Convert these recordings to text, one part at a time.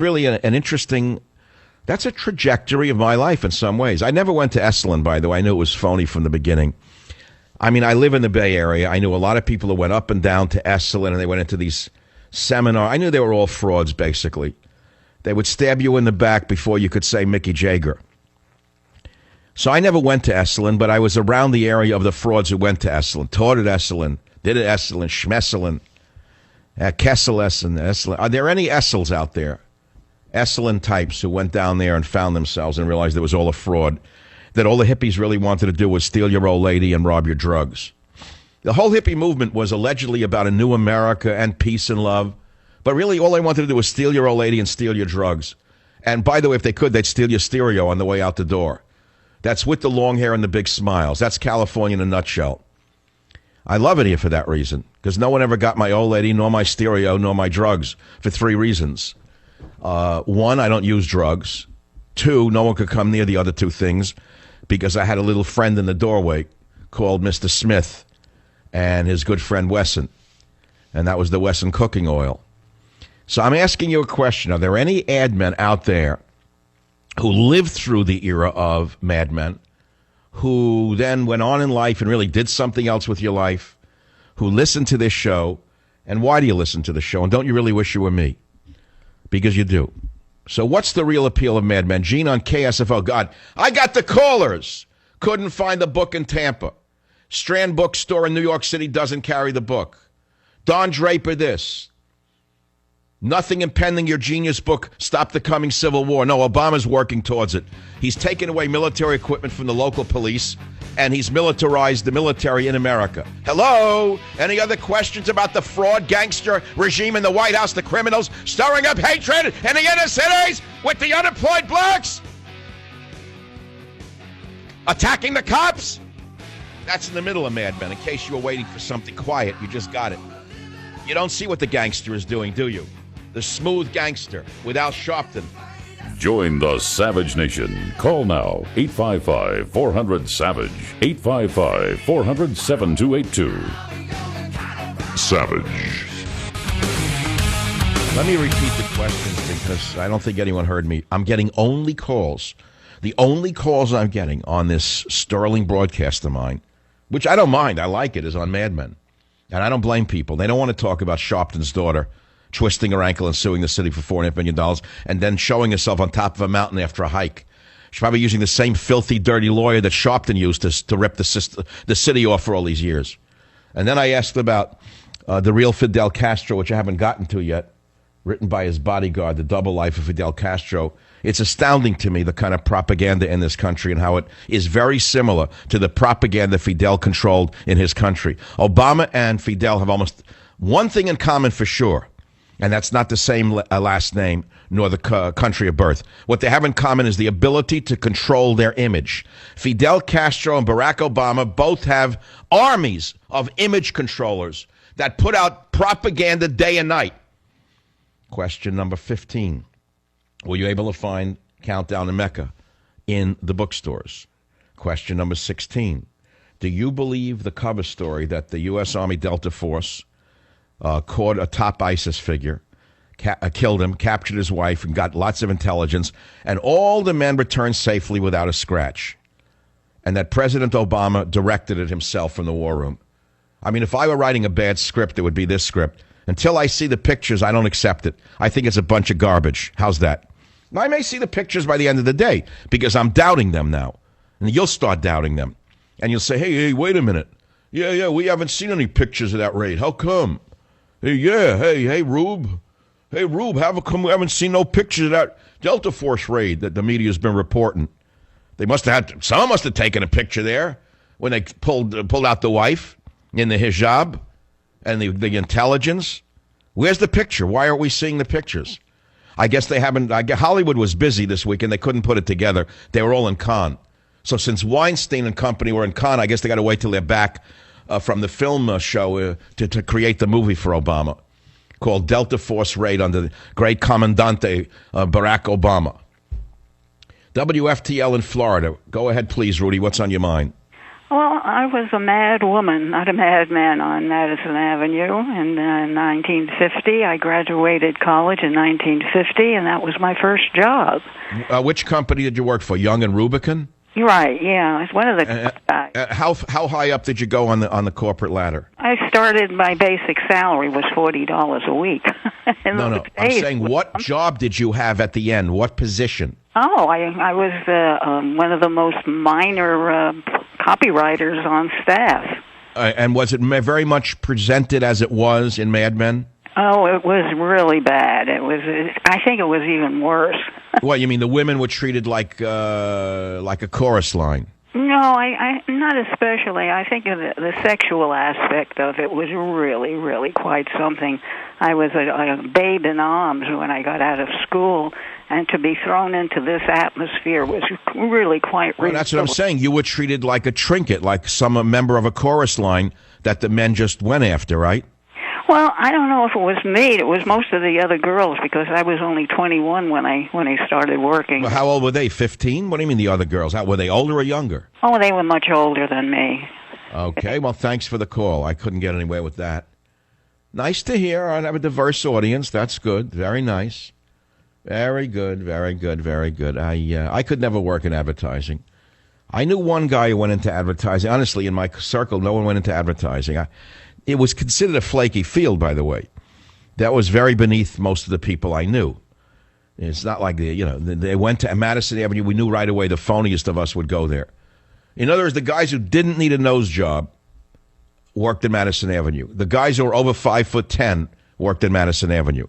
really an interesting, that's a trajectory of my life in some ways. I never went to Esalen, by the way. I knew it was phony from the beginning. I mean, I live in the Bay Area. I knew a lot of people who went up and down to Esalen, and they went into these seminars. I knew they were all frauds, basically. They would stab you in the back before you could say Mickey Jagger. So I never went to Esalen, but I was around the area of the frauds who went to Esalen, taught at Esalen, did at Esalen, Schmesselen, Kesselesen, Esalen. Are there any Essels out there? Esalen types who went down there and found themselves and realized it was all a fraud, that all the hippies really wanted to do was steal your old lady and rob your drugs. The whole hippie movement was allegedly about a new America and peace and love, but really all they wanted to do was steal your old lady and steal your drugs. And by the way, if they could, they'd steal your stereo on the way out the door. That's with the long hair and the big smiles. That's California in a nutshell. I love it here for that reason, because no one ever got my old lady, nor my stereo, nor my drugs, for three reasons. One, I don't use drugs. Two, no one could come near the other two things, because I had a little friend in the doorway called Mr. Smith and his good friend Wesson, and that was the Wesson cooking oil. So I'm asking you a question. Are there any ad men out there who lived through the era of Mad Men, who then went on in life and really did something else with your life, who listened to this show? And why do you listen to the show? And don't you really wish you were me? Because you do. So what's the real appeal of Mad Men? Gene on KSFO. God, I got the callers. Couldn't find the book in Tampa. Strand Bookstore in New York City doesn't carry the book. Don Draper this. Nothing impending your genius book, Stop the Coming Civil War. No, Obama's working towards it. He's taken away military equipment from the local police, and he's militarized the military in America. Hello? Any other questions about the fraud gangster regime in the White House, the criminals stirring up hatred in the inner cities with the unemployed blacks? Attacking the cops? That's in the middle of Mad Men. In case you were waiting for something quiet, you just got it. You don't see what the gangster is doing, do you? The smooth gangster with Al Sharpton. Join the Savage Nation. Call now, 855-400-SAVAGE, 855-400-7282. Savage. Let me repeat the questions because I don't think anyone heard me. I'm getting only calls. The only calls I'm getting on this sterling broadcast of mine, which I don't mind, I like it, is on Mad Men. And I don't blame people. They don't want to talk about Sharpton's daughter twisting her ankle and suing the city for $4.5 million and then showing herself on top of a mountain after a hike. She's probably using the same filthy, dirty lawyer that Sharpton used to rip the city off for all these years. And then I asked about The Real Fidel Castro, which I haven't gotten to yet, written by his bodyguard, The Double Life of Fidel Castro. It's astounding to me, the kind of propaganda in this country and how it is very similar to the propaganda Fidel controlled in his country. Obama and Fidel have almost one thing in common for sure, and that's not the same last name nor the country of birth. What they have in common is the ability to control their image. Fidel Castro and Barack Obama both have armies of image controllers that put out propaganda day and night. Question number 15. Were you able to find Countdown to Mecca in the bookstores? Question number 16. Do you believe the cover story that the U.S. Army Delta Force caught a top ISIS figure, killed him, captured his wife, and got lots of intelligence, and all the men returned safely without a scratch, and that President Obama directed it himself from the war room? I mean, if I were writing a bad script, it would be this script. Until I see the pictures, I don't accept it. I think it's a bunch of garbage. How's that? I may see the pictures by the end of the day because I'm doubting them now. And you'll start doubting them. And you'll say, hey, wait a minute. Yeah, we haven't seen any pictures of that raid. How come? Hey, Rube. Hey, Rube, how come we haven't seen no pictures of that Delta Force raid that the media's been reporting? Someone must have taken a picture there when they pulled out the wife in the hijab and the intelligence. Where's the picture? Why aren't we seeing the pictures? I guess they haven't. Hollywood was busy this week and they couldn't put it together. They were all in Cannes. So since Weinstein and company were in Cannes, I guess they got to wait till they're back from the film show to create the movie for Obama called Delta Force Raid under the great Commandante Barack Obama. WFTL in Florida. Go ahead, please, Rudy. What's on your mind? Well, I was a mad woman, not a madman, on Madison Avenue. In 1950, I graduated college in 1950, and that was my first job. Which company did you work for? Young and Rubicon? You're right. Yeah, it's one of the guys. How high up did you go on the corporate ladder? I started. My basic salary was $40 a week. No. I'm saying, what job did you have at the end? What position? Oh, I was one of the most minor copywriters on staff. And was it very much presented as it was in Mad Men? Oh, it was really bad. I think it was even worse. What, you mean the women were treated like a chorus line? No, I not especially. I think the sexual aspect of it was really, really quite something. I was a babe in arms when I got out of school, and to be thrown into this atmosphere was really quite ridiculous. Well, that's what I'm saying. You were treated like a trinket, like a member of a chorus line that the men just went after, right? Well, I don't know if it was me. It was most of the other girls, because I was only 21 when I started working. Well, how old were they? 15? What do you mean the other girls? Were they older or younger? Oh, they were much older than me. Okay, well, thanks for the call. I couldn't get anywhere with that. Nice to hear. I have a diverse audience. That's good. Very nice. Very good. Very good. Very good. I could never work in advertising. I knew one guy who went into advertising. Honestly, in my circle, no one went into advertising. It was considered a flaky field, by the way. That was very beneath most of the people I knew. It's not like they went to Madison Avenue. We knew right away the phoniest of us would go there. In other words, the guys who didn't need a nose job worked in Madison Avenue. The guys who were over 5'10" worked in Madison Avenue.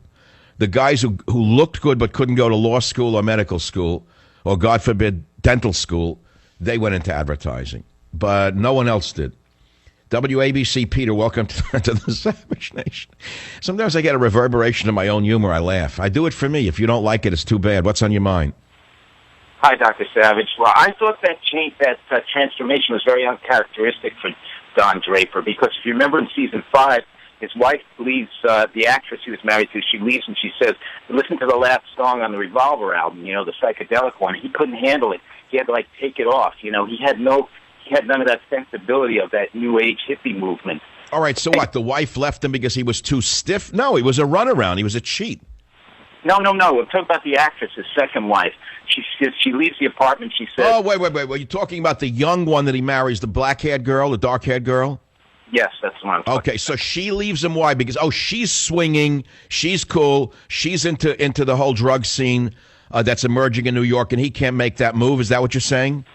The guys who looked good but couldn't go to law school or medical school, or God forbid, dental school, they went into advertising. But no one else did. WABC, Peter, welcome to the Savage Nation. Sometimes I get a reverberation of my own humor. I laugh. I do it for me. If you don't like it, it's too bad. What's on your mind? Hi, Dr. Savage. Well, I thought that transformation was very uncharacteristic for Don Draper, because if you remember in season 5, his wife leaves, the actress he was married to, she leaves and she says, listen to the last song on the Revolver album, the psychedelic one. He couldn't handle it. He had to, take it off. He had none of that sensibility of that new age hippie movement. All right, so what? The wife left him because he was too stiff? No, he was a runaround. He was a cheat. No. I'm talking about the actress, his second wife. She leaves the apartment. She says, "Oh, wait. Were you talking about the young one that he marries, the black-haired girl, the dark-haired girl?" Yes, that's the one I'm talking Okay, so she leaves him. Why? Because she's swinging, she's cool, she's into the whole drug scene that's emerging in New York, and he can't make that move. Is that what you're saying?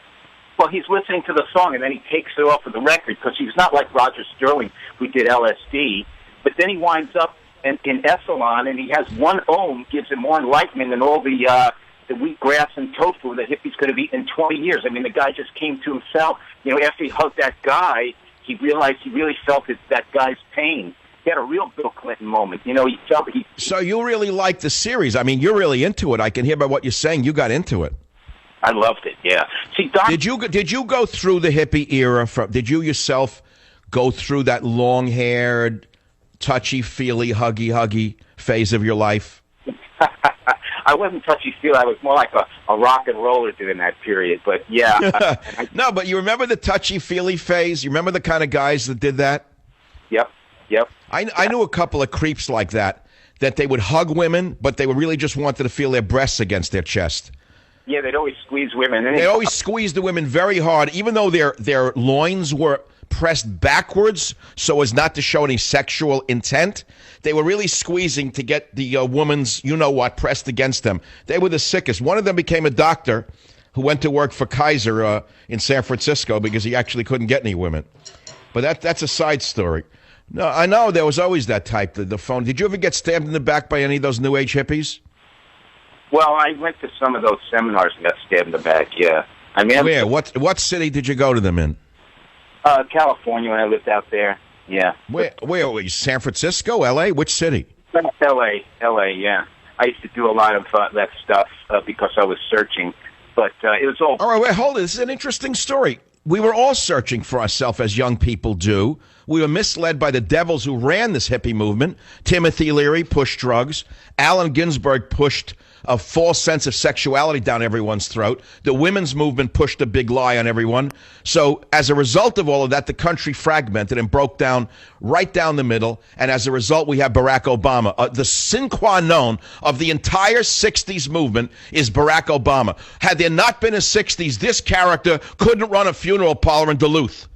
Well, he's listening to the song, and then he takes it off of the record, because he's not like Roger Sterling, who did LSD. But then he winds up in Esalen, and he has one ohm, gives him more enlightenment than all the wheatgrass and tofu that hippies could have eaten in 20 years. I mean, the guy just came to himself. After he hugged that guy, he realized he really felt that guy's pain. He had a real Bill Clinton moment. He felt he. So you really like the series? I mean, you're really into it. I can hear by what you're saying. You got into it. I loved it. Yeah. See, did you go through the hippie era? Did you yourself go through that long-haired, touchy-feely, huggy phase of your life? I wasn't touchy-feely. I was more like a rock and roller during that period. But yeah. No, but you remember the touchy-feely phase? You remember the kind of guys that did that? Yep. I knew a couple of creeps like that they would hug women, but they would really just wanted to feel their breasts against their chest. Yeah, they'd always squeeze women. They always squeezed the women very hard, even though their loins were pressed backwards so as not to show any sexual intent. They were really squeezing to get the woman's you-know-what pressed against them. They were the sickest. One of them became a doctor who went to work for Kaiser in San Francisco because he actually couldn't get any women. But that's a side story. No, I know there was always that type, the phone. Did you ever get stabbed in the back by any of those New Age hippies? Well, I went to some of those seminars and got stabbed in the back, yeah. Where? What city did you go to them in? California, when I lived out there, yeah. Where? San Francisco, L.A.? Which city? L.A., yeah. I used to do a lot of that stuff because I was searching, but it was all... All right, wait, hold it. This is an interesting story. We were all searching for ourselves, as young people do. We were misled by the devils who ran this hippie movement. Timothy Leary pushed drugs. Allen Ginsberg pushed a false sense of sexuality down everyone's throat. The women's movement pushed a big lie on everyone. So as a result of all of that, the country fragmented and broke down right down the middle. And as a result, we have Barack Obama. The sine qua non of the entire 60s movement is Barack Obama. Had there not been a 60s, this character couldn't run a funeral parlor in Duluth.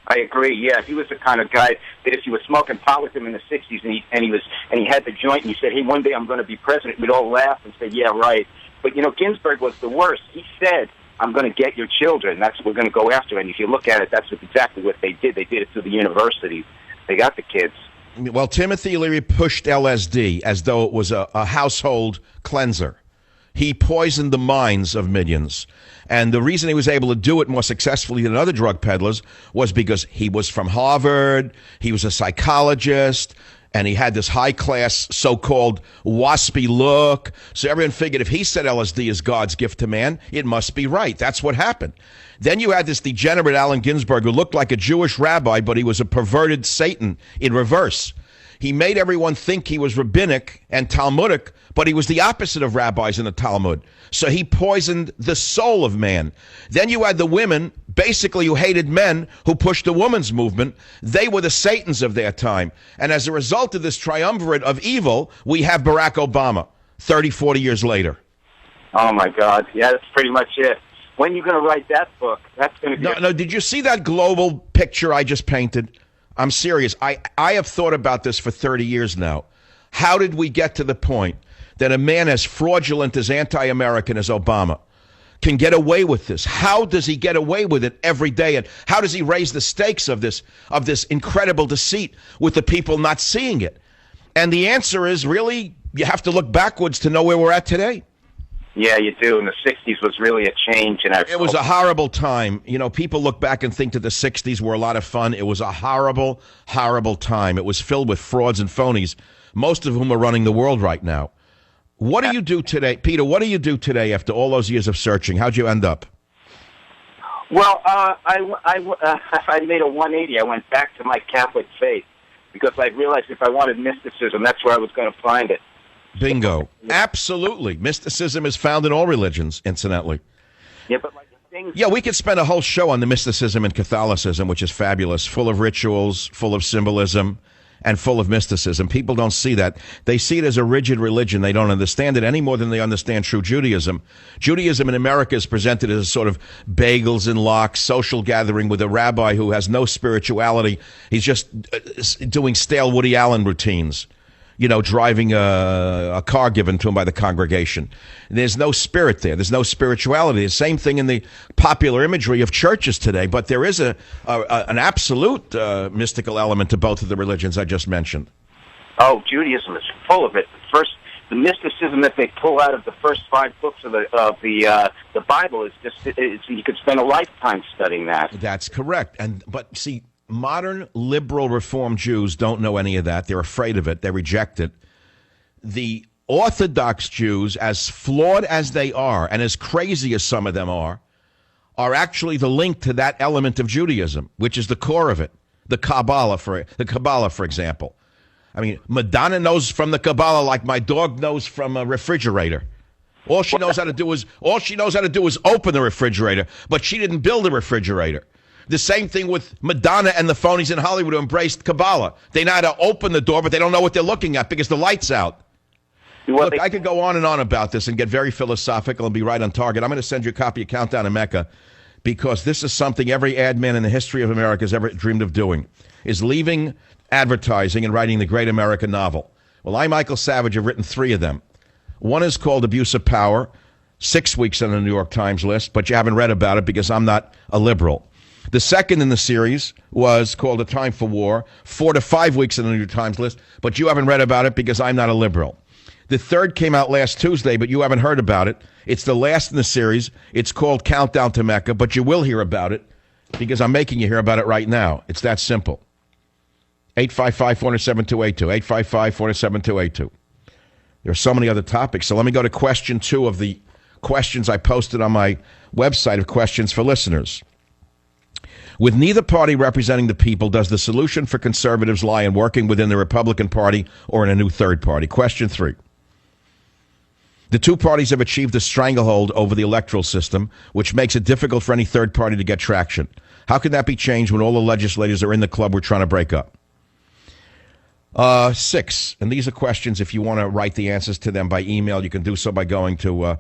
I agree. Yeah, he was the kind of guy that if you were smoking pot with him in the '60s and he had the joint and he said, "Hey, one day I'm going to be president," we'd all laugh and say, "Yeah, right." But Ginsburg was the worst. He said, "I'm going to get your children. That's what we're going to go after." And if you look at it, that's exactly what they did. They did it through the universities. They got the kids. Well, Timothy Leary pushed LSD as though it was a household cleanser. He poisoned the minds of millions. And the reason he was able to do it more successfully than other drug peddlers was because he was from Harvard, he was a psychologist, and he had this high-class so-called waspy look. So everyone figured if he said LSD is God's gift to man, it must be right. That's what happened. Then you had this degenerate Allen Ginsberg who looked like a Jewish rabbi, but he was a perverted Satan in reverse. He made everyone think he was rabbinic and Talmudic, but he was the opposite of rabbis in the Talmud. So he poisoned the soul of man. Then you had the women, basically, who hated men, who pushed the women's movement. They were the Satans of their time. And as a result of this triumvirate of evil, we have Barack Obama 30, 40 years later. Oh, my God. Yeah, that's pretty much it. When are you going to write that book? That's going to be... No, did you see that global picture I just painted? I'm serious. I have thought about this for 30 years now. How did we get to the point that a man as fraudulent, as anti-American as Obama can get away with this? How does he get away with it every day? And how does he raise the stakes of this incredible deceit with the people not seeing it? And the answer is really, you have to look backwards to know where we're at today. Yeah, you do. And the 60s was really a change in our... It was a horrible time. People look back and think that the 60s were a lot of fun. It was a horrible, horrible time. It was filled with frauds and phonies, most of whom are running the world right now. What do you do today? Peter, what do you do today after all those years of searching? How'd you end up? Well, I made a 180. I went back to my Catholic faith because I realized if I wanted mysticism, that's where I was going to find it. Bingo. Absolutely. Mysticism is found in all religions, incidentally. Yeah, but like the things... Yeah, we could spend a whole show on the mysticism in Catholicism, which is fabulous, full of rituals, full of symbolism, and full of mysticism. People don't see that. They see it as a rigid religion. They don't understand it any more than they understand true Judaism. Judaism in America is presented as a sort of bagels and lox social gathering with a rabbi who has no spirituality. He's just doing stale Woody Allen routines. Driving a car given to him by the congregation. There's no spirit there. There's no spirituality. The same thing in the popular imagery of churches today. But there is an absolute mystical element to both of the religions I just mentioned. Oh, Judaism is full of it. The mysticism that they pull out of the first 5 books of the Bible is you could spend a lifetime studying that. That's correct. But see, modern liberal Reform Jews don't know any of that. They're afraid of it. They reject it. The Orthodox Jews, as flawed as they are and as crazy as some of them are actually the link to that element of Judaism, which is the core of it. The Kabbalah, for example. I mean, Madonna knows from the Kabbalah like my dog knows from a refrigerator. All she knows how to do is open the refrigerator, but she didn't build a refrigerator. The same thing with Madonna and the phonies in Hollywood who embraced Kabbalah. They know how to open the door, but they don't know what they're looking at because the light's out. Look, I could go on and on about this and get very philosophical and be right on target. I'm going to send you a copy of Countdown to Mecca because this is something every ad man in the history of America has ever dreamed of doing, is leaving advertising and writing the great American novel. Well, I, Michael Savage, have written 3 of them. One is called Abuse of Power, 6 weeks on the New York Times list, but you haven't read about it because I'm not a liberal. The second in the series was called A Time for War, 4 to 5 weeks on the New York Times list, but you haven't read about it because I'm not a liberal. The third came out last Tuesday, but you haven't heard about it. It's the last in the series. It's called Countdown to Mecca, but you will hear about it because I'm making you hear about it right now. It's that simple. 855-407-282, 855-407-282. There are so many other topics. So let me go to question 2 of the questions I posted on my website of questions for listeners. With neither party representing the people, does the solution for conservatives lie in working within the Republican Party or in a new third party? Question 3. The two parties have achieved a stranglehold over the electoral system, which makes it difficult for any third party to get traction. How can that be changed when all the legislators are in the club we're trying to break up? 6, and these are questions. If you want to write the answers to them by email, you can do so by going to